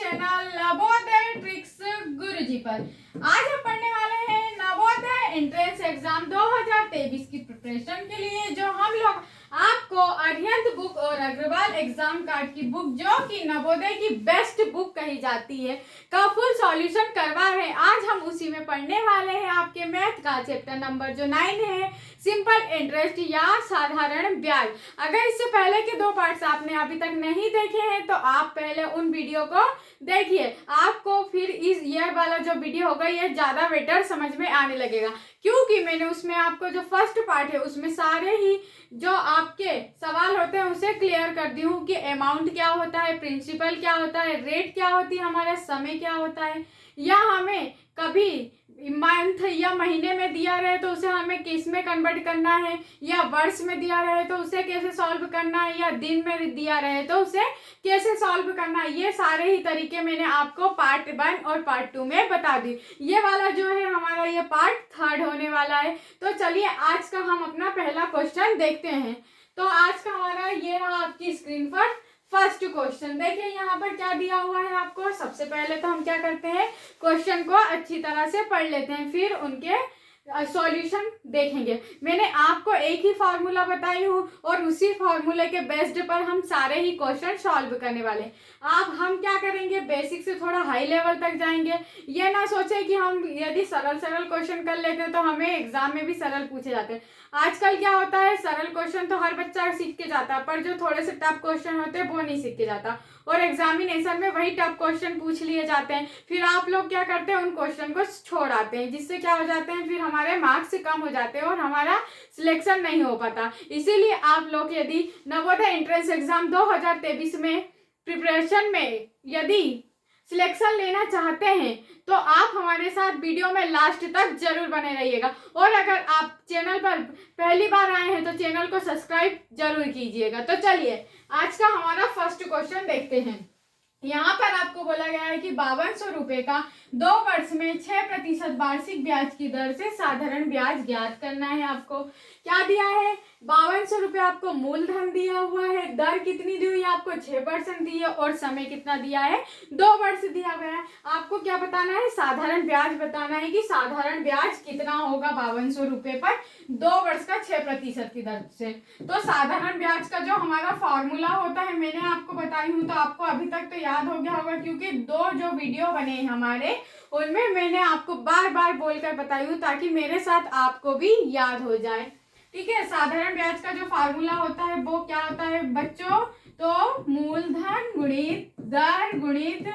Channel Navodaya tricks गुरुजी पर। आज हम पढ़ने वाले हैं नवोदय एंट्रेंस एग्जाम 2023 की प्रिपरेशन के लिए, जो हम लोग आपको अरिहंत बुक और अग्रवाल एग्जाम कार्ड की बुक, जो कि नवोदय की बेस्ट बुक कही जाती है, का फुल सॉल्यूशन करवा रहे हैं। आज हम उसी में पढ़ने वाले हैं आपके मैथ का चैप्टर नंबर जो 9 है, सिंपल इंटरेस्ट या साधारण ब्याज। अगर इससे पहले के 2 पार्ट्स आपने अभी तक नहीं देखे हैं तो आप पहले उन वीडियो को देखिए, आपको फिर इस ईयर वाला जो वीडियो होगा ये ज्यादा बेटर समझ में आने लगेगा, क्योंकि मैंने उसमें आपको जो फर्स्ट पार्ट है उसमें सारे ही जो आपके सवाल होते हैं उसे क्लियर कर दी हूँ कि अमाउंट क्या होता है, प्रिंसिपल क्या होता है, रेट क्या होती है, हमारा समय क्या होता है, या हमें कभी मंथ या महीने में दिया रहे तो उसे हमें किस में कन्वर्ट करना है, या वर्ष में दिया रहे तो उसे कैसे सॉल्व करना है, या दिन में दिया रहे तो उसे कैसे सॉल्व करना है। ये सारे ही तरीके मैंने आपको पार्ट 1 और पार्ट 2 में बता दी। ये वाला जो है हमारा ये पार्ट 3 होने वाला है। तो चलिए आज का हम अपना पहला क्वेश्चन देखते हैं। तो आज का हमारा ये रहा आपकी स्क्रीन पर फर्स्ट क्वेश्चन। देखिए यहाँ पर क्या दिया हुआ है आपको। सबसे पहले तो हम क्या करते हैं, क्वेश्चन को अच्छी तरह से पढ़ लेते हैं, फिर उनके सॉल्यूशन देखेंगे। मैंने आपको एक ही फार्मूला बताई हूँ और उसी फार्मूले के बेस्ड पर हम सारे ही क्वेश्चन सॉल्व करने वाले। अब हम क्या करेंगे, बेसिक से थोड़ा हाई लेवल तक जाएंगे। ये ना सोचे कि हम यदि सरल क्वेश्चन कर लेते हैं तो हमें एग्जाम में भी सरल पूछे जाते हैं। आजकल क्या होता है, सरल क्वेश्चन तो हर बच्चा सीख के जाता है, पर जो थोड़े से टफ क्वेश्चन होते हैं वो नहीं सीख के जाता, और एग्जामिनेशन में वही टफ क्वेश्चन पूछ लिए जाते हैं। फिर आप लोग क्या करते हैं, उन क्वेश्चन को छोड़ आते हैं, जिससे क्या हो जाते हैं, फिर हमारे मार्क्स कम हो जाते हैं और हमारा सिलेक्शन नहीं हो पाता। इसीलिए आप लोग यदि नवोदय एंट्रेंस एग्जाम 2023 में प्रिपरेशन में यदि सिलेक्शन लेना चाहते हैं तो आप हमारे साथ वीडियो में लास्ट तक जरूर बने रहिएगा। और अगर आप चैनल पर पहली बार आए हैं तो चैनल को सब्सक्राइब जरूर कीजिएगा। तो चलिए आज का हमारा फर्स्ट क्वेश्चन देखते हैं। यहाँ पर आपको बोला गया है कि 5200 रुपए का 2 वर्ष में 6% वार्षिक ब्याज की दर से साधारण ब्याज ज्ञात करना है। आपको क्या दिया है, 5200 रुपये आपको मूलधन दिया हुआ है, दर कितनी दी हुई है आपको 6% दी है, और समय कितना दिया है 2 वर्ष दिया गया है। आपको क्या बताना है, साधारण ब्याज बताना है कि साधारण ब्याज कितना होगा 5200 रुपये पर 2 वर्ष का 6% की दर से। तो साधारण ब्याज का जो हमारा फॉर्मूला होता है मैंने आपको बताई हूँ, तो आपको अभी तक तो याद हो गया होगा, क्योंकि 2 जो वीडियो बने हैं हमारे उनमें मैंने आपको बार बार बोलकर बताई हूँ ताकि मेरे साथ आपको भी याद हो जाए। ठीक है, साधारण ब्याज का जो फार्मूला होता है वो क्या होता है बच्चों, तो मूलधन गुणित दर गुणित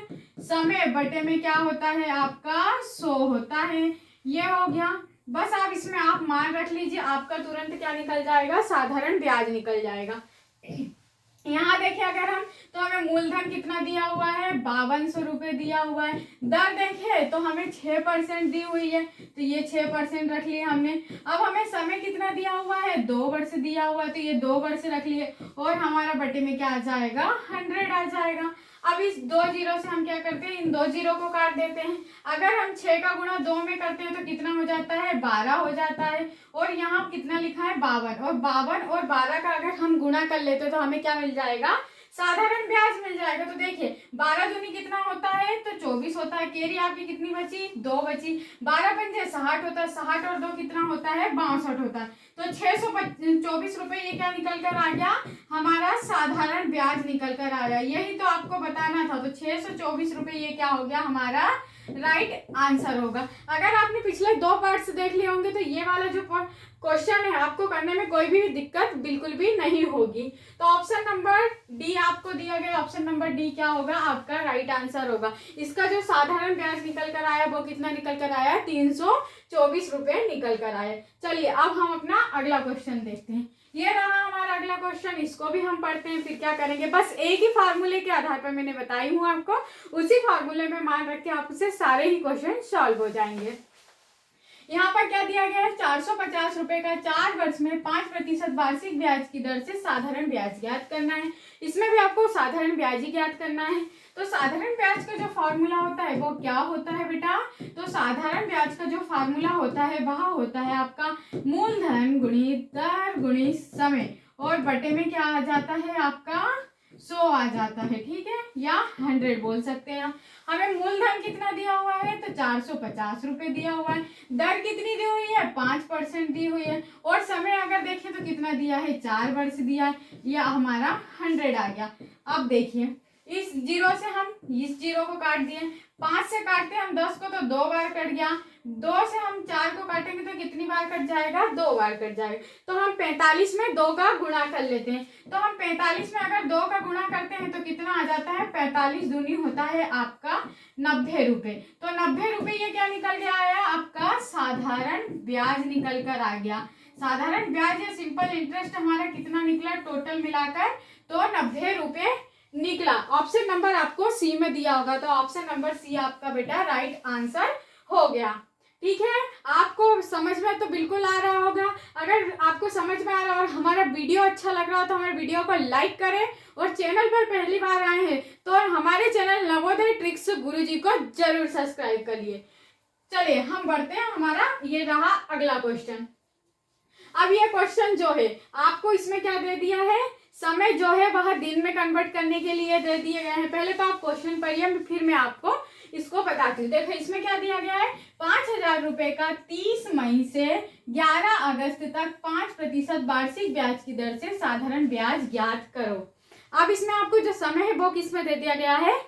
समय बटे में क्या होता है आपका 100 होता है। ये हो गया। बस आप इसमें आप मान रख लीजिए, आपका तुरंत क्या निकल जाएगा, साधारण ब्याज निकल जाएगा। यहाँ देखिए अगर हम, तो हमें मूलधन कितना दिया हुआ है 5200 रुपये दिया हुआ है। दर देखे तो हमें 6% दी हुई है, तो ये 6% रख लिए हमने। अब हमें समय कितना दिया हुआ है 2 वर्ष दिया हुआ है, तो ये 2 वर्ष रख लिए, और हमारा बटे में क्या आ जाएगा 100 आ जाएगा। अब इस 2 जीरो से हम क्या करते हैं, इन 2 जीरो को काट देते हैं। अगर हम 6 का गुणा 2 में करते हैं तो कितना हो जाता है 12 हो जाता है, और यहाँ कितना लिखा है 52, और 52 और 12 का अगर हम गुणा कर लेते हैं तो हमें क्या मिल जाएगा, साधारण ब्याज मिल जाएगा। तो देखिए 12 दूनी कितना होता है, तो 24 होता है। केरी आपकी कितनी बची, 2 बची। 12 पंजे 60 होता है, 60 और 2 कितना होता है 62 होता है। तो 624 रुपये ये क्या निकल कर आ गया, हमारा साधारण ब्याज निकल कर आ गया। यही तो आपको बताना था। तो 624 रुपये ये क्या हो गया, हमारा राइट आंसर होगा। अगर आपने पिछले 2 पार्ट्स देख लिए होंगे तो ये वाला जो क्वेश्चन है आपको करने में कोई भी दिक्कत बिल्कुल भी नहीं होगी। तो ऑप्शन नंबर डी आपको दिया गया, ऑप्शन नंबर डी क्या होगा, आपका राइट आंसर होगा। इसका जो साधारण ब्याज निकल कर आया वो कितना निकल कर आया, 324 रुपये निकल कर आए। चलिए अब हम अपना अगला क्वेश्चन देखते हैं। ये रहा हमारा अगला क्वेश्चन, इसको भी हम पढ़ते हैं, फिर क्या करेंगे, बस एक ही फार्मूले के आधार पर मैंने बताई हूँ आपको, उसी फार्मूले में मान रख के आपसे सारे ही क्वेश्चन सॉल्व हो जाएंगे। यहाँ पर क्या दिया गया है, 450 रुपए का 4 वर्ष में 5% वार्षिक ब्याज की दर से साधारण ब्याज ज्ञात करना है। इसमें भी आपको साधारण ब्याज ही ज्ञात करना है। तो साधारण ब्याज का जो फॉर्मूला होता है वो क्या होता है बेटा, तो साधारण ब्याज का जो फॉर्मूला होता है वह होता है आपका मूलधन गुणित दर गुणित समय, और बटे में क्या आ जाता है आपका 100 आ जाता है, ठीक है, या 100 बोल सकते हैं। हमें मूलधन कितना दिया हुआ है, तो 450 रुपये दिया हुआ है। दर कितनी दी हुई है, 5% दी हुई है। और समय अगर देखें तो कितना दिया है, 4 वर्ष दिया है। यह हमारा 100 आ गया। अब देखिए इस जीरो से हम इस जीरो को काट दिए, 5 से काटते हम 10 को तो 2 बार कट गया, 2 से हम 4 को काटेंगे तो कितनी बार कट जाएगा, 2 बार कट जाएगा। तो हम 45 में 2 का गुणा कर लेते हैं। तो हम 45 में अगर 2 का गुणा करते हैं तो कितना आ जाता है, 45 दूनी होता है आपका 90 रुपये। तो 90 रुपये ये क्या निकल के आया, आपका साधारण ब्याज निकल कर आ गया। साधारण ब्याज या सिंपल इंटरेस्ट हमारा कितना निकला टोटल मिलाकर, तो 90 रुपये निकला। ऑप्शन नंबर आपको सी में दिया होगा, तो ऑप्शन नंबर सी आपका बेटा राइट आंसर हो गया। ठीक है, आपको समझ में तो बिल्कुल आ रहा होगा। अगर आपको समझ में आ रहा और हमारा वीडियो अच्छा लग रहा हो तो हमारे वीडियो को लाइक करें, और चैनल पर पहली बार आए हैं तो हमारे चैनल नवोदय ट्रिक्स गुरुजी को जरूर सब्सक्राइब करिए। चलिए हम बढ़ते हैं, हमारा ये रहा अगला क्वेश्चन। अब ये क्वेश्चन जो है आपको इसमें क्या दे दिया है, समय जो है वह दिन में कन्वर्ट करने के लिए दे दिए गए हैं। पहले तो आप क्वेश्चन पढ़िए, फिर मैं आपको इसको बताती हूँ। देखो इसमें क्या दिया गया है, 5,000 रुपए का 30 मई से 11 अगस्त तक 5% वार्षिक ब्याज की दर से साधारण ब्याज ज्ञात करो। अब इसमें आपको जो समय है वो किसमें दे दिया गया है,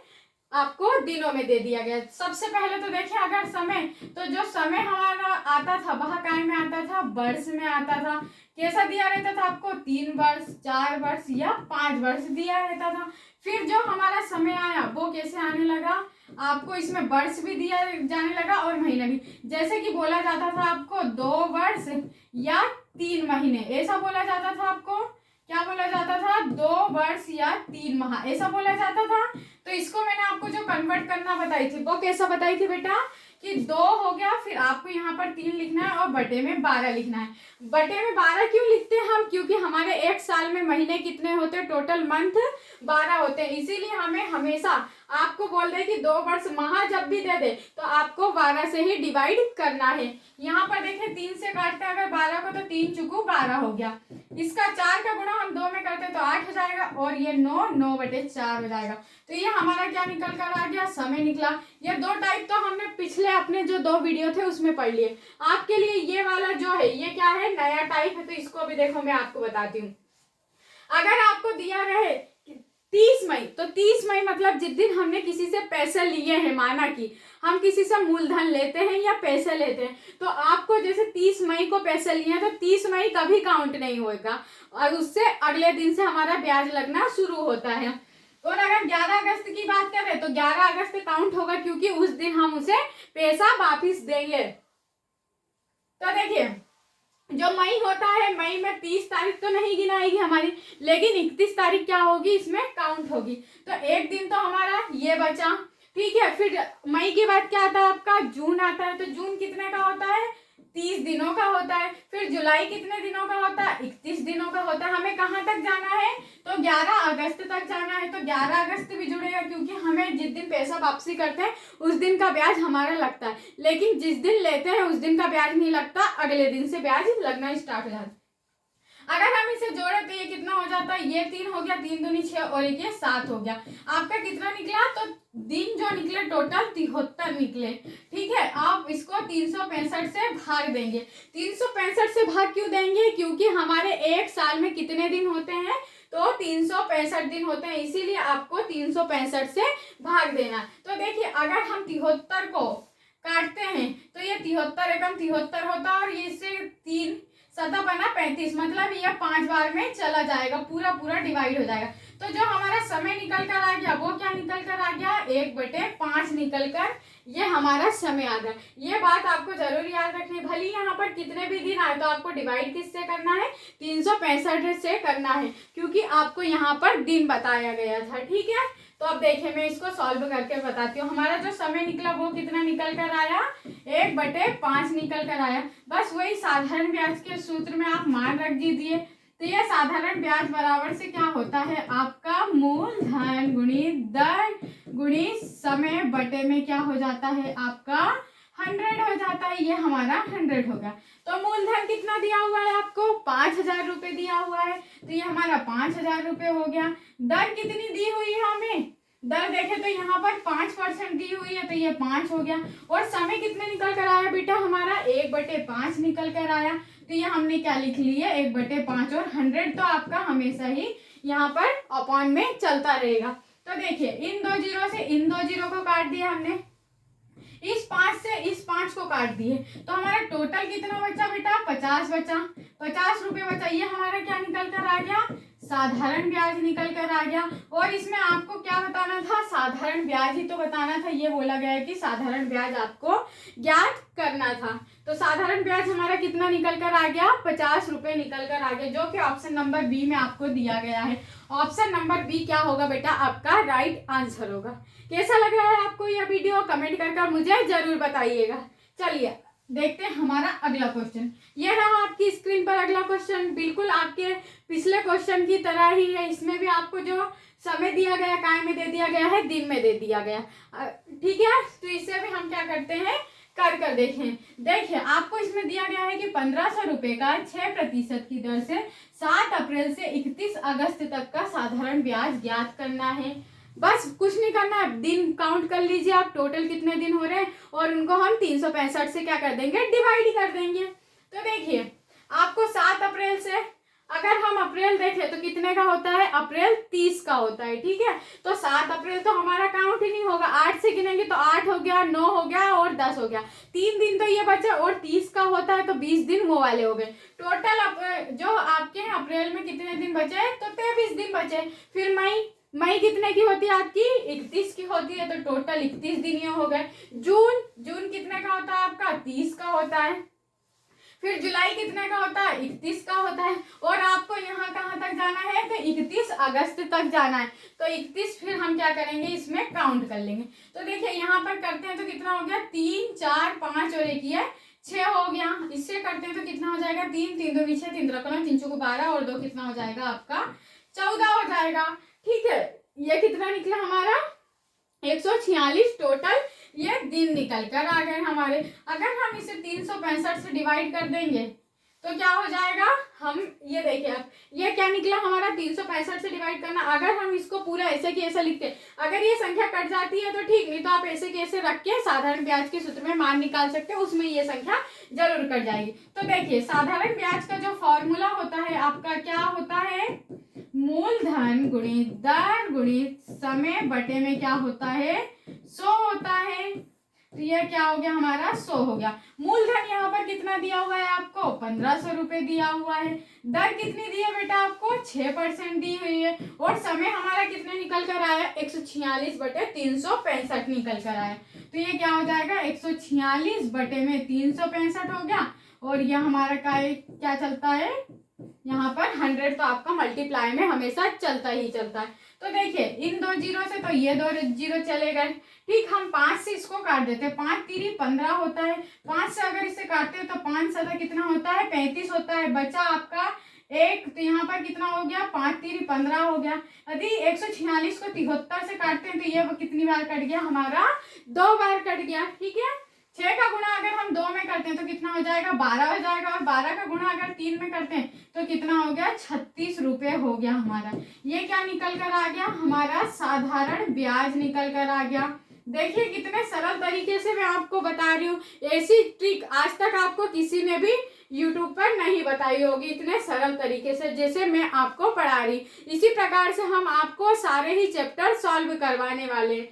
आपको दिनों में दे दिया गया। सबसे पहले तो देखिए अगर समय, तो जो समय हमारा आता था वह काय में आता था, वर्ष में आता था। कैसा दिया रहता था आपको, 3 वर्ष, 4 वर्ष या 5 वर्ष दिया रहता था। फिर जो हमारा समय आया वो कैसे आने लगा, आपको इसमें वर्ष भी दिया जाने लगा और महीना भी। जैसे कि बोला जाता था आपको 2 वर्ष या 3 महीने, ऐसा बोला जाता था। आपको क्या बोला जाता था, 2 वर्ष या 3 माह, ऐसा बोला जाता था। तो इसको मैंने आपको जो कन्वर्ट करना बताई थी वो कैसा बताई थी बेटा, कि 2 हो गया, फिर आपको यहाँ पर 3 लिखना है और बटे में 12 लिखना है। बटे में 12 क्यों लिखते हैं हम, क्योंकि हमारे एक साल में महीने कितने होते हैं, टोटल मंथ 12 होते हैं। इसीलिए हमें हमेशा आपको बोल दे कि 2 वर्ष माह जब भी दे दे तो आपको 12 से ही डिवाइड करना है। यहाँ पर देखें 3 से काटते हैं अगर 12 को, तो 3 चुकू 12 हो गया। इसका 4 का गुणा हम 2 में करते तो 8 हो जाएगा, और ये 9/4 हो जाएगा। तो ये हमारा क्या निकल कर आ गया, समय निकला। ये 2 टाइप तो हमने पिछले अपने जो 2 वीडियो थे उसमें पढ़ लिए। आपके लिए ये वाला जो है ये क्या है, नया टाइप है, तो इसको भी देखो मैं आपको बताती हूँ। अगर आपको दिया रहे 30 मई, तो 30 मई मतलब जिस दिन हमने किसी से पैसे लिए हैं, माना कि हम किसी से मूलधन लेते हैं या पैसे लेते हैं, तो आपको जैसे 30 मई को पैसे लिए हैं तो 30 मई कभी काउंट नहीं होगा, और उससे अगले दिन से हमारा ब्याज लगना शुरू होता है। और अगर 11 अगस्त की बात करें तो 11 अगस्त काउंट होगा, क्योंकि उस दिन हम उसे पैसा वापिस देंगे। तो देखिए जो मई होता है, मई में 30 तारीख तो नहीं गिनाएगी हमारी, लेकिन 31 तारीख क्या होगी, इसमें काउंट होगी। तो एक दिन तो हमारा ये बचा, ठीक है। फिर मई के बाद क्या आता है आपका, जून आता है। तो जून कितने का होता है, 30 दिनों का होता है। फिर जुलाई कितने दिनों का होता है, 31 दिनों का होता है। हमें कहाँ तक जाना है, तो 11 अगस्त तक जाना है। तो 11 अगस्त भी जुड़ेगा, क्योंकि हमें जिस दिन पैसा वापसी करते हैं उस दिन का ब्याज हमारा लगता है, लेकिन जिस दिन लेते हैं उस दिन का ब्याज नहीं लगता, अगले दिन से ब्याज लगना स्टार्ट हो जाता है। अगर हम इसे जोड़े तो ये कितना हो जाता है, ये 3 हो गया, 3 दूनी 6 और ये 7 हो गया। आपका कितना निकला, तो दिन जो निकले टोटल 73 निकले, ठीक है। आप इसको 365 से भाग देंगे। 365 से भाग क्यों देंगे, क्योंकि हमारे एक साल में कितने दिन होते हैं, तो 365 दिन होते हैं, इसीलिए आपको 365 से भाग देना। तो देखिए अगर हम 73 को काटते हैं तो ये 73 एकम 73 होता है, और ये इससे 3 7 बना 35, मतलब ये 5 बार में चला जाएगा, पूरा डिवाइड हो जाएगा। तो जो हमारा समय निकल कर आ गया वो क्या निकल कर आ गया, 1/5 निकल कर ये हमारा समय आ गया। ये बात आपको जरूर याद रखनी। भले यहाँ पर कितने भी दिन आए तो आपको डिवाइड किससे करना है, 365 से करना है, क्योंकि आपको यहाँ पर दिन बताया गया था, ठीक है। तो अब देखिए मैं इसको सॉल्व करके बताती हूँ। हमारा जो समय निकला वो कितना निकल कर आया, 1/5 निकल कर आया। बस वही साधारण ब्याज के सूत्र में आप मान रख दीजिए। तो यह साधारण ब्याज बराबर से क्या होता है, आपका मूलधन गुणित दर गुणित समय बटे में क्या हो जाता है, आपका 100 हो जाता है, ये हमारा 100 हो गया। तो मूलधन कितना दिया हुआ है आपको, 5,000 रुपये दिया हुआ है, तो ये हमारा 5,000 रुपये हो गया। दर कितनी दी हुई है हमें, दर देखें तो यहाँ पर 5% दी हुई है, तो ये 5 हो गया। और समय कितने निकल कर आया बेटा, हमारा 1/5 निकल कर आया, तो ये हमने क्या लिख लिया, 1/5। और 100 तो आपका हमेशा ही यहाँ पर अपॉन में चलता रहेगा। तो देखिए इन दो जीरो से इन दो जीरो को काट दिया हमने, इस 5 से इस 5 को काट दिए, तो हमारा टोटल कितना बचा बेटा, 50 बचा, 50 रुपये बचा। ये हमारा क्या निकल कर आ गया, साधारण ब्याज निकल कर आ गया। और इसमें आपको क्या बताना था, साधारण ब्याज ही तो बताना था। ये बोला गया है कि साधारण ब्याज आपको ज्ञात करना था। तो साधारण ब्याज हमारा कितना निकल कर आ गया, 50 रुपये निकल कर आ गया, जो कि ऑप्शन नंबर बी में आपको दिया गया है। ऑप्शन नंबर बी क्या होगा बेटा, आपका राइट आंसर होगा। कैसा लग रहा है आपको यह वीडियो, कमेंट कर मुझे जरूर बताइएगा। चलिए देखते हैं हमारा अगला क्वेश्चन। यह रहा आपकी स्क्रीन पर अगला क्वेश्चन, बिल्कुल आपके पिछले क्वेश्चन की तरह ही है। इसमें भी आपको जो समय दिया गया काय में दे दिया गया है, दिन में दे दिया गया, ठीक है। तो इससे भी हम क्या करते हैं, कर देखें। देखिए आपको इसमें दिया गया है कि 1,500 रुपये का 6% की दर से 7 अप्रैल से 31 अगस्त तक का साधारण ब्याज ज्ञात करना है। बस कुछ नहीं करना है, दिन काउंट कर लीजिए आप, टोटल कितने दिन हो रहे हैं, और उनको हम 365 से क्या कर देंगे, डिवाइड कर देंगे। तो देखिए आपको 7 अप्रैल से, अगर हम अप्रैल देखें तो कितने का होता है, अप्रैल 30 का होता है, ठीक है। तो 7 अप्रैल तो हमारा काउंट ही नहीं होगा, 8 से गिनेंगे तो 8 हो गया, 9 हो गया और 10 हो गया, 3 दिन तो ये बचे, और 30 का होता है तो 20 दिन वो वाले हो गए। टोटल जो आपके हैं अप्रैल में कितने दिन बचे, तो 23 दिन बचे। फिर मई कितने की होती है आपकी, 31 की होती है, तो टोटल 31 दिन ये हो गए। जून कितने का होता है आपका, 30 का होता है। फिर जुलाई कितने का होता है, 31 का होता है। और आपको यहाँ कहाँ तक जाना है, तो 31 अगस्त तक जाना है। तो 31 फिर हम क्या करेंगे, इसमें काउंट कर लेंगे। तो देखिए यहाँ पर करते हैं तो कितना हो गया, 3 4 5 और एक है 6 हो गया। इससे करते हैं तो कितना हो जाएगा, 3 3 2 6 3 3 3 चौको 12 और 2 कितना हो जाएगा आपका, 14 हो जाएगा, ठीक है। ये कितना निकला हमारा, 146 टोटल ये दिन निकल कर आ गए हमारे। अगर हम इसे 365 से डिवाइड कर देंगे तो क्या हो जाएगा, हम ये देखिए अब ये क्या निकला हमारा, 365 से डिवाइड करना। अगर हम इसको पूरा ऐसे की ऐसे लिखते, अगर ये संख्या कट जाती है तो ठीक, नहीं तो आप ऐसे की ऐसे रख के साधारण ब्याज के सूत्र में मान निकाल सकते हैं, उसमें ये संख्या जरूर कट जाएगी। तो देखिए साधारण ब्याज का जो फॉर्मूला होता है आपका क्या होता है, मूलधन गुणित दर गुणित समय बटे में क्या होता है, 100 होता है। तो यह क्या हो गया हमारा, 100 हो गया। मूलधन यहाँ पर कितना दिया हुआ है आपको, 1,500 रुपये दिया हुआ है। दर कितनी दी है बेटा आपको, 6% दी हुई है। और समय हमारा कितने निकल कर आया, 146/365 निकल कर आया। तो ये क्या हो जाएगा, 146/365 हो गया। और यह हमारा क्या चलता है, यहाँ पर 100 तो आपका मल्टीप्लाई में हमेशा चलता ही चलता है। तो देखिए इन दो जीरो से तो ये 2 जीरो चले गए, ठीक। हम 5 से इसको काट देते हैं, 5 3 15 होता है। 5 से अगर इसे काटते हैं तो 5 7 कितना होता है, 35 होता है। बचा आपका एक, तो यहाँ पर कितना हो गया, 5 3 15 हो गया। यदि 146 को 73 से काटते हैं तो ये कितनी बार कट गया हमारा, 2 बार कट गया, ठीक है। 6 का गुणा अगर हम 2 में करते हैं तो कितना हो जाएगा, 12 हो जाएगा। और 12 का गुणा अगर 3 में करते हैं तो कितना हो गया, 36 रुपये हो गया हमारा। ये क्या निकल कर आ गया, हमारा साधारण ब्याज निकल कर आ गया। देखिए कितने सरल तरीके से मैं आपको बता रही हूँ, ऐसी ट्रिक आज तक आपको किसी ने भी YouTube पर नहीं बताई होगी, इतने सरल तरीके से जैसे मैं आपको पढ़ा रही। इसी प्रकार से हम आपको सारे ही चैप्टर सॉल्व करवाने वाले।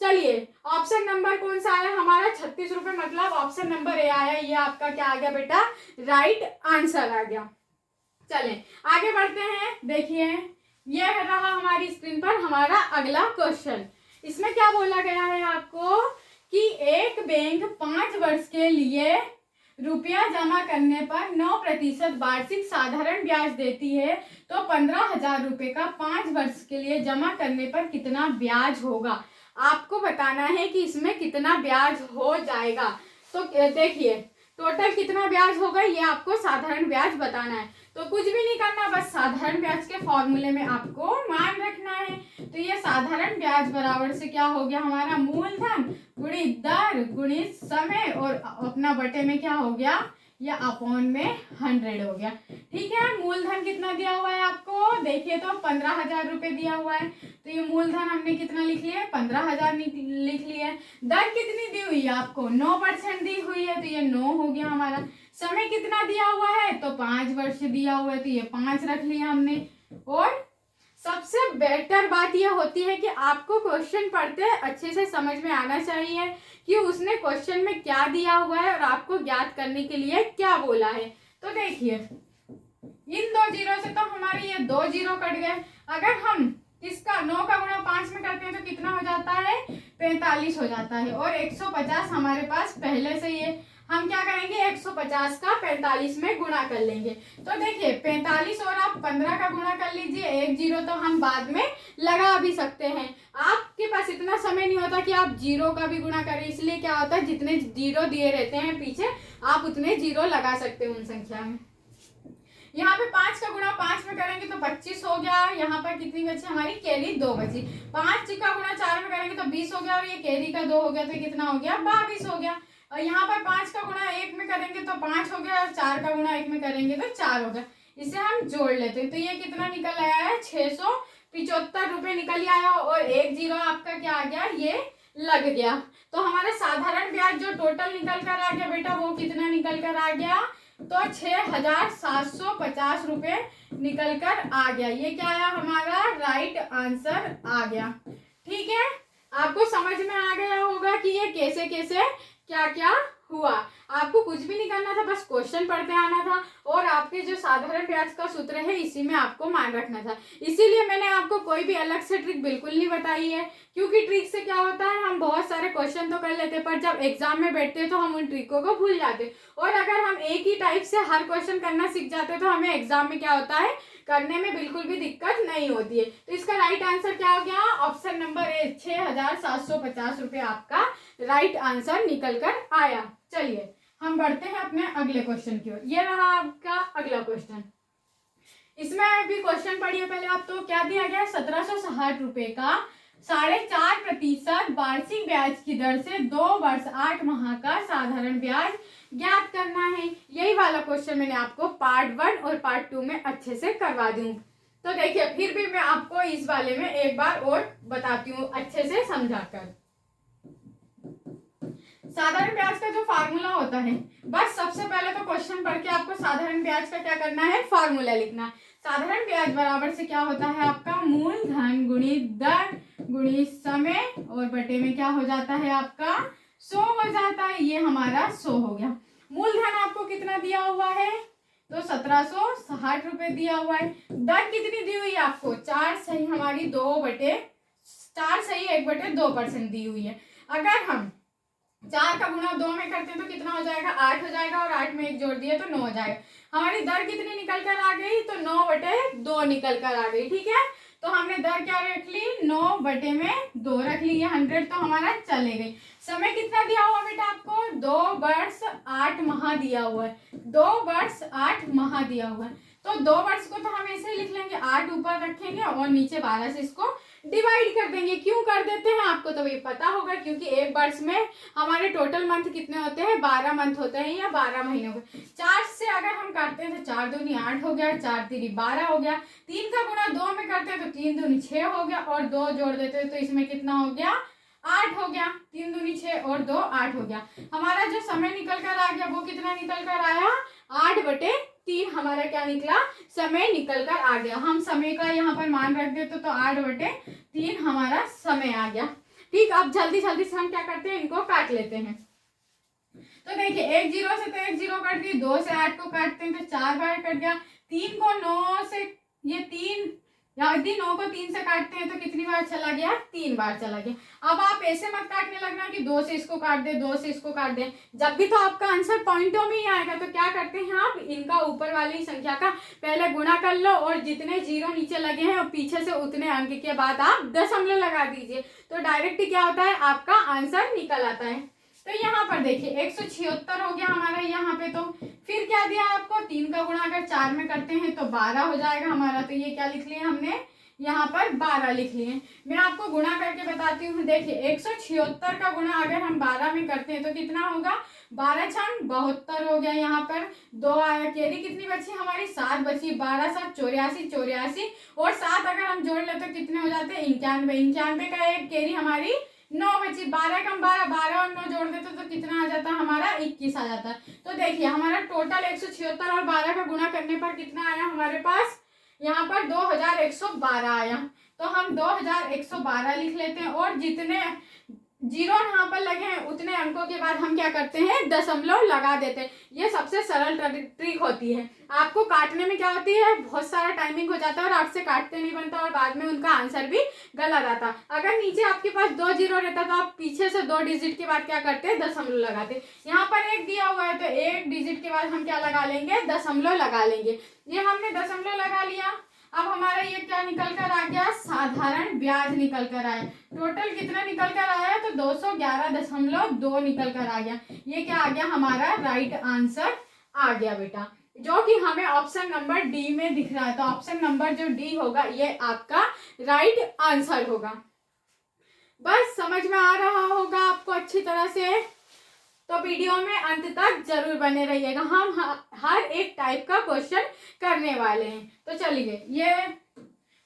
चलिए ऑप्शन नंबर कौन सा आया हमारा, 36 रुपये, मतलब ऑप्शन नंबर ए आया। ये आपका क्या आ गया बेटा, राइट आंसर आ गया। चलें आगे बढ़ते हैं। देखिए ये रहा हमारी स्क्रीन पर हमारा अगला क्वेश्चन। इसमें क्या बोला गया है आपको कि एक बैंक 5 वर्ष के लिए रुपया जमा करने पर 9% वार्षिक साधारण ब्याज देती है, तो 15,000 रुपये का 5 वर्ष के लिए जमा करने पर कितना ब्याज होगा। आपको बताना है कि इसमें कितना ब्याज हो जाएगा। तो देखिए टोटल कितना ब्याज होगा, ये आपको साधारण ब्याज बताना है। तो कुछ भी नहीं करना, बस साधारण ब्याज के फॉर्मूले में आपको मान रखना है। तो ये साधारण ब्याज बराबर से क्या हो गया हमारा, मूलधन गुणित दर गुणित समय और अपना बटे में क्या हो गया, या अपॉन में 100 हो गया। ठीक है, मूलधन कितना दिया हुआ है आपको, देखिए तो 15,000 रुपए दिया हुआ है। तो ये मूलधन हमने कितना लिख लिया है, 15,000 लिख लिया है। दर कितनी दी हुई है आपको, 9% दी हुई है, तो ये 9 हो गया हमारा। समय कितना दिया हुआ है, तो 5 वर्ष दिया हुआ है, तो ये 5 रख लिया हमने। और सबसे बेटर बात यह होती है कि आपको क्वेश्चन पढ़ते अच्छे से समझ में आना चाहिए कि उसने क्वेश्चन में क्या दिया हुआ है और आपको ज्ञात करने के लिए क्या बोला है। तो देखिए इन 2 जीरो से तो हमारे ये 2 जीरो कट गए। अगर हम इसका 9 का गुणा 5 में करते हैं तो कितना हो जाता है, 45 हो जाता है। और 150 हमारे पास पहले से ही है, हम क्या करेंगे 150 का 45 में गुणा कर लेंगे। तो देखिए 45 और आप 15 का गुणा कर लीजिए, 1 जीरो तो हम बाद में लगा भी सकते हैं। आपके पास इतना समय नहीं होता कि आप जीरो का भी गुणा करें, इसलिए क्या होता है जितने जीरो दिए रहते हैं पीछे आप उतने जीरो लगा सकते हैं उन संख्या में। यहाँ पे 5 का गुणा 5 में करेंगे तो 25 हो गया। यहाँ पर कितनी बची हमारी, कैरी 2 बची। 5 का गुणा 4 में करेंगे तो 20 हो गया और ये कैरी का 2 हो गया, तो कितना हो गया 22 हो गया। और यहाँ पर 5 का गुणा 1 में करेंगे तो 5 हो गया और 4 का गुणा 1 में करेंगे तो 4 हो गया। इसे हम जोड़ लेते हैं तो ये कितना निकल आया है, 675 रुपए निकल आया। और 1 जीरो आपका क्या आ गया, ये लग गया। तो हमारा साधारण ब्याज जो टोटल निकल कर आ गया बेटा, वो कितना निकल कर आ गया, तो 6,750 रुपए निकल कर आ गया। ये क्या आया हमारा, राइट आंसर आ गया। ठीक है, आपको समझ में आ गया होगा कि ये कैसे कैसे क्या क्या हुआ। आपको कुछ भी नहीं करना था, बस क्वेश्चन पढ़ते आना था और आपके जो साधारण ब्याज का सूत्र है इसी में आपको मान रखना था। इसीलिए मैंने आपको कोई भी अलग से ट्रिक बिल्कुल नहीं बताई है, क्योंकि ट्रिक से क्या होता है हम बहुत सारे क्वेश्चन तो कर लेते हैं पर जब एग्जाम में बैठते हैं तो हम उन ट्रिकों को भूल जाते हैं। और अगर हम एक ही टाइप से हर क्वेश्चन करना सीख जाते हैं तो हमें एग्जाम में क्या होता है, करने में बिल्कुल भी दिक्कत नहीं होती है। तो इसका राइट आंसर क्या हो गया, ऑप्शन नंबर ए, 6,750 रुपए आपका राइट आंसर निकल कर आया। चलिए हम बढ़ते हैं अपने अगले क्वेश्चन की ओर। ये रहा आपका अगला क्वेश्चन। इसमें भी क्वेश्चन पढ़िए पहले आप। तो क्या दिया गया, 1760 रुपए का 4.5% वार्षिक ब्याज की दर से 2 वर्ष 8 माह का साधारण ब्याज ज्ञात करना है। यही वाला क्वेश्चन मैंने आपको पार्ट 1 और पार्ट 2 में अच्छे से करवा दूं। तो देखिए फिर भी मैं आपको इस वाले में एक बार और बताती हूँ अच्छे से समझाकर। साधारण ब्याज का जो फार्मूला होता है, बस सबसे पहले तो क्वेश्चन पढ़ के आपको साधारण ब्याज का क्या करना है, फार्मूला लिखना। साधारण ब्याज बराबर से क्या होता है आपका, मूलधन गुणित दर गुणित समय और बटे में क्या हो जाता है आपका 100 हो जाता है। ये हमारा 100 हो गया। मूलधन आपको कितना दिया हुआ है, तो 1760 रुपए दिया हुआ है। दर कितनी दी हुई है आपको, 4 सही हमारी 1/2% दी हुई है। अगर हम 4 का गुणा 2 में करते हैं तो कितना हो जाएगा, 8 हो जाएगा और 8 में 1 जोड़ दिए तो 9 हो जाएगा। हमारी दर कितनी निकल कर आ गई, तो 9/2 निकल कर आ गई। ठीक है, तो हमने दर क्या रख ली, 9/2 रख ली। 100 तो हमारा चले गई। समय कितना दिया हुआ बेटा आपको, 2 वर्ष 8 माह दिया हुआ है। 2 वर्ष 8 माह दिया हुआ है। तो 2 वर्ष को तो हम ऐसे ही लिख लेंगे, 8 ऊपर रखेंगे और नीचे 12 से इसको डिवाइड कर देंगे। क्यों कर देते हैं आपको तो ये पता होगा, क्योंकि एक वर्ष में हमारे टोटल मंथ कितने होते हैं, 12 मंथ होते हैं या 12 महीने होते हैं। 4 से अगर हम काटते हैं तो 4 दूनी 8 हो गया, 4 तीनी 12 हो गया। 3 का गुणा 2 में करते हैं तो 3 दूनी 6 हो गया और 2 जोड़ देते हैं तो इसमें कितना हो गया, 8 हो गया। 3 दूनी 6 और 2 8 हो गया। हमारा जो समय निकल कर आ गया वो कितना निकल कर आया, 8/3 हमारा क्या निकला, समय निकल कर आ गया। हम समय का यहाँ पर मान रख देते तो 8/3 हमारा समय आ गया। ठीक, अब जल्दी जल्दी से हम क्या करते हैं, इनको काट लेते हैं। तो देखिए 1 जीरो से तो 1 जीरो कट गई, 2 से 8 को काटते हैं तो 4 बार कट गया। 3 को 9 से, ये 3 यदि 9 को 3 से काटते हैं तो कितनी बार चला गया, 3 बार चला गया। अब आप ऐसे मत काटने लगना कि 2 से इसको काट दे, 2 से इसको काट दे। जब भी तो आपका आंसर पॉइंटों में ही आएगा तो क्या करते हैं आप, इनका ऊपर वाली संख्या का पहले गुणा कर लो और जितने जीरो नीचे लगे हैं और पीछे से उतने अंक के बाद आप दशमलव लगा दीजिए। तो डायरेक्ट क्या होता है, आपका आंसर निकल आता है। तो यहाँ पर देखिए 176 हो गया हमारा यहाँ पे। तो फिर क्या दिया आपको, 3 का गुणा अगर 4 में करते हैं तो 12 हो जाएगा हमारा। तो ये क्या लिख लिया हमने, यहाँ पर 12 लिख लिए। मैं आपको गुणा करके बताती हूँ। देखिए 176 का गुणा अगर हम 12 में करते हैं तो कितना होगा, 12 छंग 72 हो गया। यहाँ पर 2 आया, केरी कितनी बची हमारी, 7 बची। 12 7 84, 84 और 7 अगर हम जोड़ ले तो कितने हो जाते हैं, 91। 91 का एक केरी हमारी 9 बची। 12 कम 12, 12 और 9 जोड़ देते तो कितना आ जाता हमारा, 21 आ जाता। तो देखिए हमारा टोटल 176 और 12 का गुणा करने पर कितना आया हमारे पास, यहाँ पर 2112 आया। तो हम 2112 लिख लेते हैं और जितने जीरो यहाँ पर लगे हैं उतने अंकों के बाद हम क्या करते हैं, दशमलव लगा देते हैं। ये सबसे सरल ट्रिक होती है। आपको काटने में क्या होती है, बहुत सारा टाइमिंग हो जाता है और आपसे काटते नहीं बनता और बाद में उनका आंसर भी गलत आता। अगर नीचे आपके पास 2 जीरो रहता तो आप पीछे से 2 डिजिट के बाद क्या करते हैं, दशमलव लगाते। यहाँ पर 1 दिया हुआ है तो 1 डिजिट के बाद हम क्या लगा लेंगे, दशमलव लगा लेंगे। ये हमने दशमलव लगा लिया। अब हमारा ये क्या निकल कर आ गया, साधारण ब्याज निकल कर आया। टोटल कितना निकल कर आया, तो 211.2 निकल कर आ गया। ये क्या आ गया हमारा, राइट आंसर आ गया बेटा, जो कि हमें ऑप्शन नंबर डी में दिख रहा है। तो ऑप्शन नंबर जो डी होगा ये आपका राइट आंसर होगा। बस समझ में आ रहा होगा आपको अच्छी तरह से। तो वीडियो में अंत तक जरूर बने रहिएगा, हम हर एक टाइप का क्वेश्चन करने वाले हैं। तो चलिए ये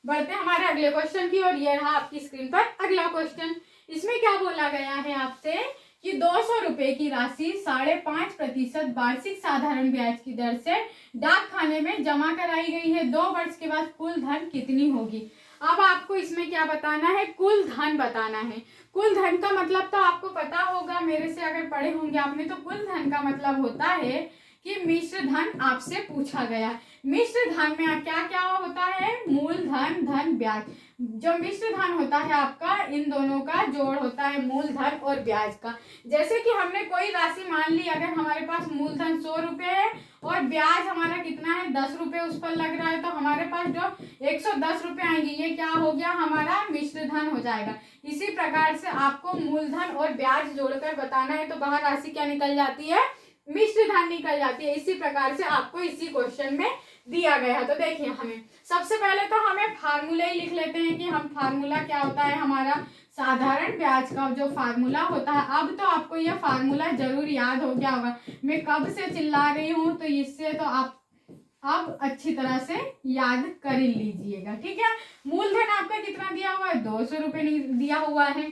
बढ़ते हमारे अगले क्वेश्चन की ओर। ये रहा आपकी स्क्रीन पर अगला क्वेश्चन। इसमें क्या बोला गया है आपसे कि 200 रुपए की राशि 5.5% वार्षिक साधारण ब्याज की दर से डाक खाने में जमा कराई गई है। 2 वर्ष के बाद कुल धन कितनी होगी। अब आपको इसमें क्या बताना है, कुल धन बताना है। कुल धन का मतलब तो आपको पता होगा, मेरे से अगर पढ़े होंगे आपने, तो कुल धन का मतलब होता है कि मिश्र धन आपसे पूछा गया। मिश्र धन में क्या क्या होता है, मूल धन, धन, ब्याज। जो मिश्र धन होता है आपका, इन दोनों का जोड़ होता है, मूल धन और ब्याज का। जैसे कि हमने कोई राशि मान ली, अगर हमारे पास मूलधन 100 रुपए है और ब्याज हमारा कितना है, 10 रुपए उस पर लग रहा है, तो हमारे पास जो 110 रुपए आएंगे ये क्या हो गया हमारा, मिश्र धन हो जाएगा। इसी प्रकार से आपको मूलधन और ब्याज जोड़कर बताना है तो बाहर राशि क्या निकल जाती है, मिश्र धन निकल जाती है। इसी प्रकार से आपको इसी क्वेश्चन में दिया गया है। तो देखिए हमें सबसे पहले तो हमें फार्मूला ही लिख लेते हैं कि हम फार्मूला क्या होता है हमारा, साधारण ब्याज का जो फार्मूला होता है। अब तो आपको ये फार्मूला जरूर याद हो गया होगा, मैं कब से चिल्ला रही हूँ, तो इससे तो आप अब अच्छी तरह से याद कर लीजिएगा, ठीक है। मूलधन आपका कितना दिया हुआ है, 200 रुपए दिया हुआ है।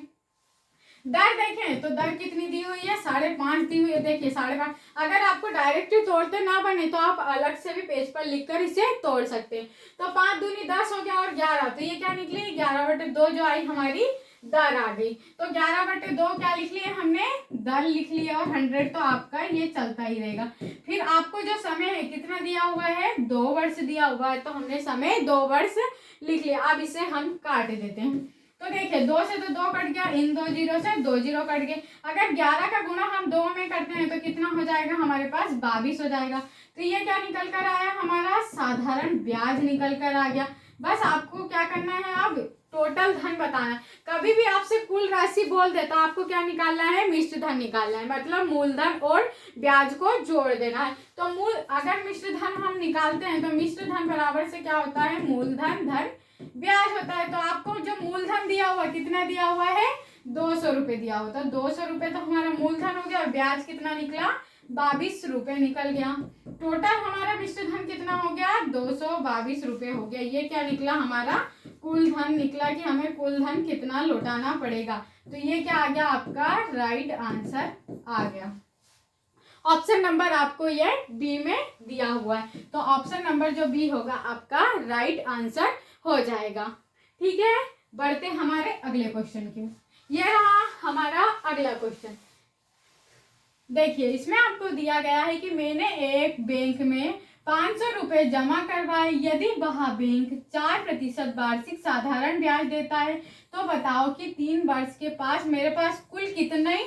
दर देखें तो दर कितनी दी हुई है, 5.5 दी हुई है। देखिए 5.5, अगर आपको डायरेक्ट तोड़ते ना बने तो आप अलग से भी पेज पर लिखकर इसे तोड़ सकते हैं। तो 5 दूनी 10 हो गया और 11, तो ये क्या निकली, 11/2 जो आई हमारी दर आ गई। तो 11/2 क्या लिख लिए हमने, दर लिख लिया, और 100 तो आपका ये चलता ही रहेगा। फिर आपको जो समय है कितना दिया हुआ है, 2 वर्ष दिया हुआ है, तो हमने समय 2 वर्ष लिख लिया। अब इसे हम काट देते हैं। तो देखिए 2 से तो 2 कट गया, इन 2 जीरो से 2 जीरो कट गए। अगर 11 का गुणा हम 2 में करते हैं तो कितना हो जाएगा हमारे पास, 22 हो जाएगा। तो ये क्या निकल कर आया हमारा, साधारण ब्याज निकल कर आ गया। बस आपको क्या करना है, अब टोटल धन बताना। कभी भी आपसे कुल राशि बोल दे तो आपको क्या निकालना है, मिश्र धन निकालना है, मतलब मूलधन और ब्याज को जोड़ देना है। तो अगर मिश्र धन हम निकालते हैं तो मिश्र धन बराबर से क्या होता है, मूलधन धन ब्याज होता है। तो आपको जो मूलधन दिया हुआ कितना दिया हुआ है, 200 रुपए दिया हुआ, तो 200 रुपए तो हमारा मूलधन हो गया और ब्याज कितना निकला, 22 रुपए निकल गया। टोटल हमारा मिश्र धन कितना हो गया, 222 रुपए हो गया। ये क्या निकला हमारा, कुल धन निकला कि हमें कुल धन कितना लौटाना पड़ेगा। तो ये क्या आ गया आपका राइट आंसर आ गया। ऑप्शन नंबर आपको ये बी में दिया हुआ है, तो ऑप्शन नंबर जो बी होगा आपका राइट आंसर हो जाएगा, ठीक है। बढ़ते हमारे अगले क्वेश्चन की। ये रहा हमारा अगला क्वेश्चन। देखिए इसमें आपको दिया गया है कि मैंने एक बैंक में 500 रुपए जमा करवाए, यदि वह बैंक 4% वार्षिक साधारण ब्याज देता है तो बताओ कि 3 वर्ष के पास मेरे पास कुल कितने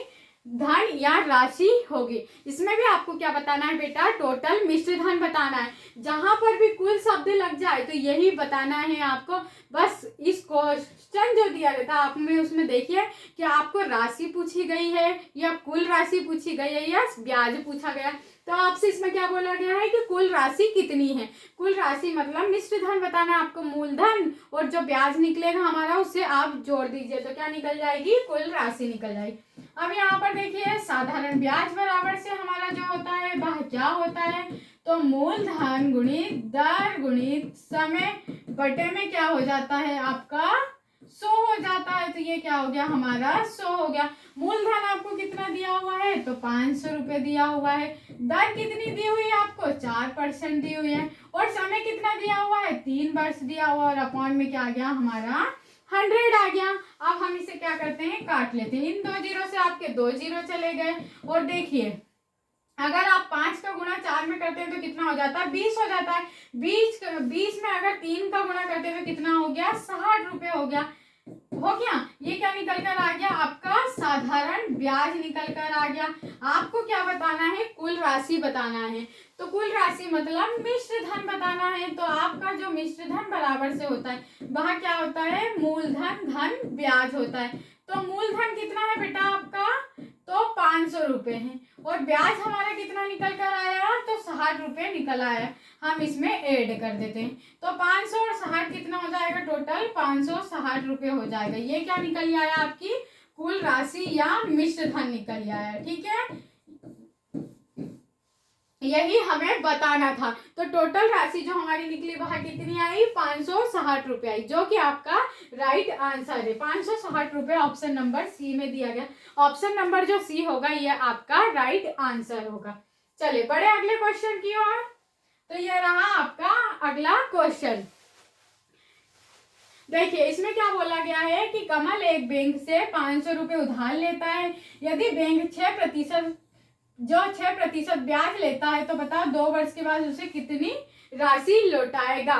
धन या राशि होगी। इसमें भी आपको क्या बताना है बेटा, टोटल मिश्र धन बताना है। जहां पर भी कुल शब्द लग जाए तो यही बताना है आपको। बस इस क्वेश्चन जो दिया रहता है आप में, उसमें देखिए कि आपको राशि पूछी गई है या कुल राशि पूछी गई है या ब्याज पूछा गया, तो आपसे इसमें क्या बोला गया है कि कुल राशि कितनी है। कुल राशि मतलब मिश्र धन बताना है आपको, मूलधन और जो ब्याज निकलेगा हमारा उससे आप जोड़ दीजिए तो क्या निकल जाएगी, कुल राशि निकल जाएगी। अब यहाँ पर देखिए साधारण ब्याज बराबर से हमारा जो होता है वह क्या होता है, तो मूलधन गुणित दर गुणित समय बटे में क्या हो जाता है आपका 100 हो जाता है। तो ये क्या हो गया हमारा 100 हो गया। मूलधन आपको कितना दिया हुआ है, तो 500 रुपए दिया हुआ है। दर कितनी दी हुई है आपको, 4% दी हुई है। और समय कितना दिया हुआ है, 3 वर्ष दिया हुआ, और अपॉन में क्या आ गया हमारा 100 आ गया। अब हम इसे क्या करते हैं, काट लेते हैं। इन 2 जीरो से आपके 2 जीरो चले गए। और देखिए अगर आप 5 का गुणा 4 में करते हैं तो कितना हो जाता है, 20 हो जाता है। 20 में अगर 3 का गुणा करते हैं तो कितना हो गया, 60 रुपए हो गया। ये क्या निकल कर आ गया, आपका साधारण ब्याज निकल कर आ गया। आपको क्या बताना है, कुल राशि बताना है। तो कुल राशि मतलब मिश्र धन बताना है। तो आपका जो मिश्र धन बराबर से होता है वह क्या होता है, मूलधन धन ब्याज होता है। तो मूलधन कितना है बेटा आपका, तो 500 रुपए है। और ब्याज हमारा कितना निकल कर आया, तो 60 रुपए निकल आया। हम इसमें ऐड कर देते हैं तो 500 और 60 कितना हो जाएगा, टोटल 560 रुपए हो जाएगा। ये क्या निकल आया, आपकी कुल राशि या मिश्र धन निकल आया। ठीक है, यही हमें बताना था। तो टोटल राशि जो हमारी निकली वह कितनी आई, 560 रुपए आई, जो कि आपका राइट आंसर है। 560 रुपए ऑप्शन नंबर सी में दिया गया। ऑप्शन नंबर जो सी होगा ये आपका राइट आंसर होगा। चलिए बड़े अगले क्वेश्चन की ओर। तो ये रहा आपका अगला क्वेश्चन। देखिए इसमें क्या बोला गया है कि कमल एक बैंक से 500 रुपए उधार लेता है। यदि बैंक 6% ब्याज लेता है तो बताओ 2 वर्ष के बाद उसे कितनी राशि लौटाएगा।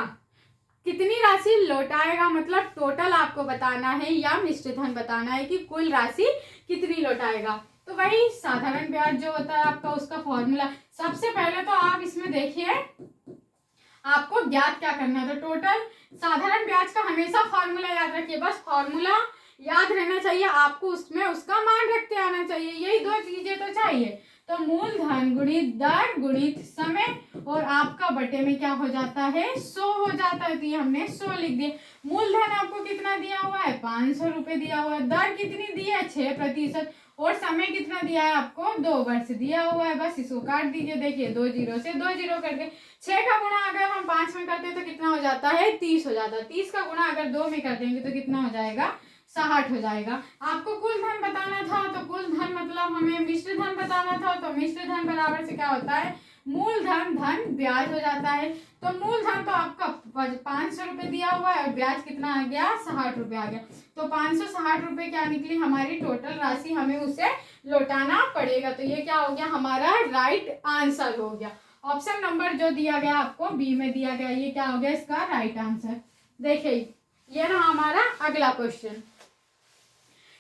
कितनी राशि लौटाएगा मतलब टोटल आपको बताना है या मिश्र धन बताना है कि कुल राशि कितनी लौटाएगा। तो वही साधारण ब्याज जो होता है आपका, उसका फॉर्मूला सबसे पहले तो आप इसमें देखिए आपको ज्ञात क्या करना है। तो टोटल साधारण ब्याज का हमेशा फॉर्मूला याद रखिए, बस फॉर्मूला याद रहना चाहिए आपको, उसमें उसका मान रखते आना चाहिए। यही 2 चीजें तो चाहिए। तो मूलधन गुणित दर गुणित समय और आपका बटे में क्या हो जाता है, 100 हो जाता है। तो ये हमने 100 लिख दिया। मूलधन आपको कितना दिया हुआ है, 500 रुपए दिया हुआ है। दर कितनी दी है, 6%। और समय कितना दिया है आपको, 2 वर्ष दिया हुआ है। बस इसको काट दीजिए। देखिए 2 जीरो से 2 जीरो करके 6 का गुणा अगर हम 5 में करते हैं तो कितना हो जाता है, 30 हो जाता है। 30 का गुणा अगर 2 में कर देंगे तो कितना हो जाएगा, 60 हो जाएगा। आपको कुल धन बताना था तो कुल धन मतलब हमें मिश्र धन बताना था। तो मिश्र धन बराबर से क्या होता है, मूलधन धन ब्याज हो जाता है। तो मूलधन तो आपका 500 रुपए दिया हुआ है और ब्याज कितना आ गया, 60 रुपए आ गया। तो 560 रुपए क्या निकली हमारी टोटल राशि, हमें उसे लौटाना पड़ेगा। तो ये क्या हो गया हमारा राइट आंसर हो गया। ऑप्शन नंबर जो दिया गया आपको बी में दिया गया, ये क्या हो गया इसका राइट आंसर। देखिए ये रहा हमारा अगला क्वेश्चन।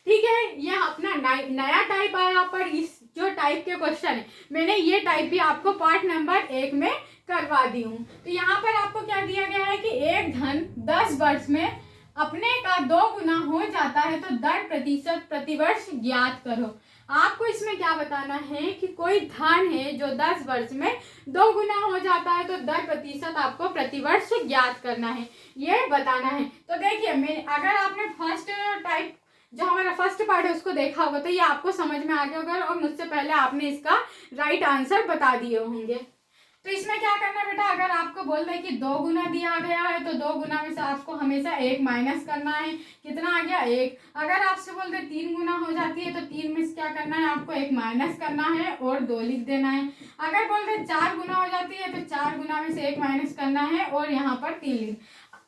ठीक है, ये अपना नया टाइप आया पर इस जो टाइप के क्वेश्चन है मैंने ये टाइप भी आपको पार्ट नंबर 1 में करवा दी हूँ। तो यहाँ पर आपको क्या दिया गया है कि एक धन 10 वर्ष में अपने का 2 गुना हो जाता है तो दर प्रतिशत प्रतिवर्ष ज्ञात करो। आपको इसमें क्या बताना है कि कोई धन है जो 10 वर्ष में 2 गुना हो जाता है तो दर प्रतिशत आपको प्रतिवर्ष ज्ञात करना है, ये बताना है। तो देखिए अगर आपने फर्स्ट टाइप जो हमारा फर्स्ट पार्ट है उसको देखा होगा तो ये आपको समझ में आ गया होगा और मुझसे पहले आपने इसका राइट आंसर बता दिए होंगे। तो इसमें क्या करना है बेटा, अगर आपको बोल दे कि 2 गुना दिया गया है तो 2 गुना में से आपको हमेशा 1 माइनस करना है। कितना आ गया, 1। अगर आपसे बोल दे 3 गुना हो जाती है तो 3 में से क्या करना है, आपको 1 माइनस करना है और 2 लिख देना है। अगर बोल दे 4 गुना हो जाती है तो 4 गुना में से 1 माइनस करना है और यहाँ पर 3 लिख।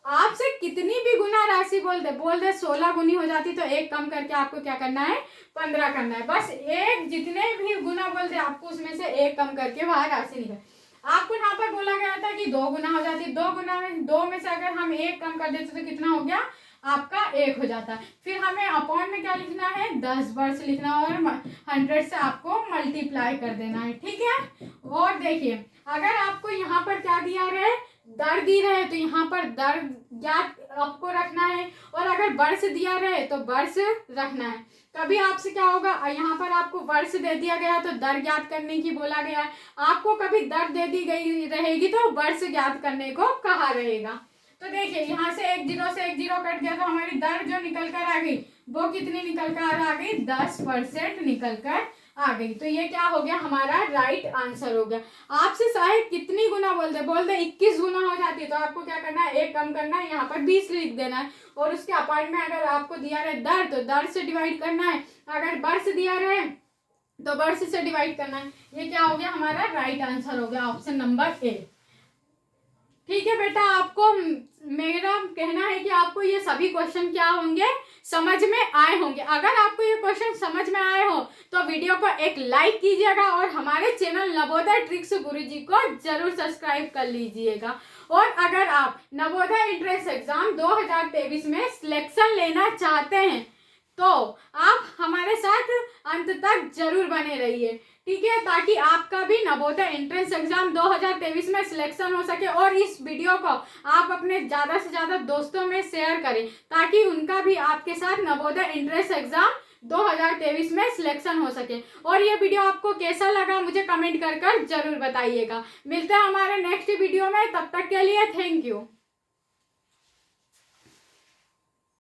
आपसे कितनी भी गुना राशि बोल दे 16 गुनी हो जाती तो 1 कम करके आपको क्या करना है, 15 करना है। बस एक जितने भी गुना बोल दे आपको उसमें से 1 कम करके वहां राशि निकल। आपको यहाँ पर बोला गया था कि 2 गुना हो जाती, 2 गुना में 2 में से अगर हम 1 कम कर देते तो कितना हो गया, आपका 1 हो जाता है। फिर हमें अपॉन में क्या लिखना है, 10 वर्ष लिखना और 100 से आपको मल्टीप्लाई कर देना है, ठीक है। और देखिए अगर आपको यहाँ पर क्या दिया रहे, दर दी रहे तो यहाँ पर दर ज्ञात आपको रखना है, और अगर वर्ष दिया रहे तो वर्ष रखना है। कभी आपसे क्या होगा, यहाँ पर आपको वर्ष दे दिया गया तो दर ज्ञात करने की बोला गया है, आपको कभी दर दे दी गई रहेगी तो वर्ष ज्ञात करने को कहा रहेगा। तो देखिए यहाँ से एक जीरो कट गया तो हमारी दर जो निकल कर आ गई वो कितनी निकल कर आ गई, 10% निकल कर आ गई। तो ये क्या हो गया, हमारा राइट आंसर हो गया। आपसे शायद कितनी गुना बोल दे 21 गुना हो जाती है, तो आपको क्या करना है, एक कम करना है, यहाँ पर 20 लिख देना है, और उसके अपार्ट में अगर आपको दिया रहे दर तो दर से डिवाइड करना है, अगर वर्ष दिया रहे तो वर्ष से डिवाइड करना है। ये क्या हो गया, हमारा राइट आंसर हो गया, ऑप्शन नंबर ए। ठीक है बेटा, आपको मेरा कहना है कि आपको ये सभी क्वेश्चन क्या होंगे, समझ में आए होंगे। अगर आपको ये क्वेश्चन समझ में आए हो तो वीडियो को एक लाइक कीजिएगा और हमारे चैनल नवोदय ट्रिक्स गुरुजी को जरूर सब्सक्राइब कर लीजिएगा। और अगर आप नवोदय एंट्रेंस एग्जाम 2023 में सिलेक्शन लेना चाहते हैं तो आप हमारे साथ अंत तक जरूर बने रहिए, ठीक है, ताकि आपका भी नवोदय एंट्रेंस एग्जाम 2023 में सिलेक्शन हो सके। और इस वीडियो को आप अपने ज़्यादा से ज़्यादा दोस्तों में शेयर करें ताकि उनका भी आपके साथ नवोदय एंट्रेंस एग्जाम 2023 में सिलेक्शन हो सके। और ये वीडियो आपको कैसा लगा मुझे कमेंट कर जरूर बताइएगा। मिलते हैं हमारे नेक्स्ट वीडियो में, तब तक के लिए थैंक यू।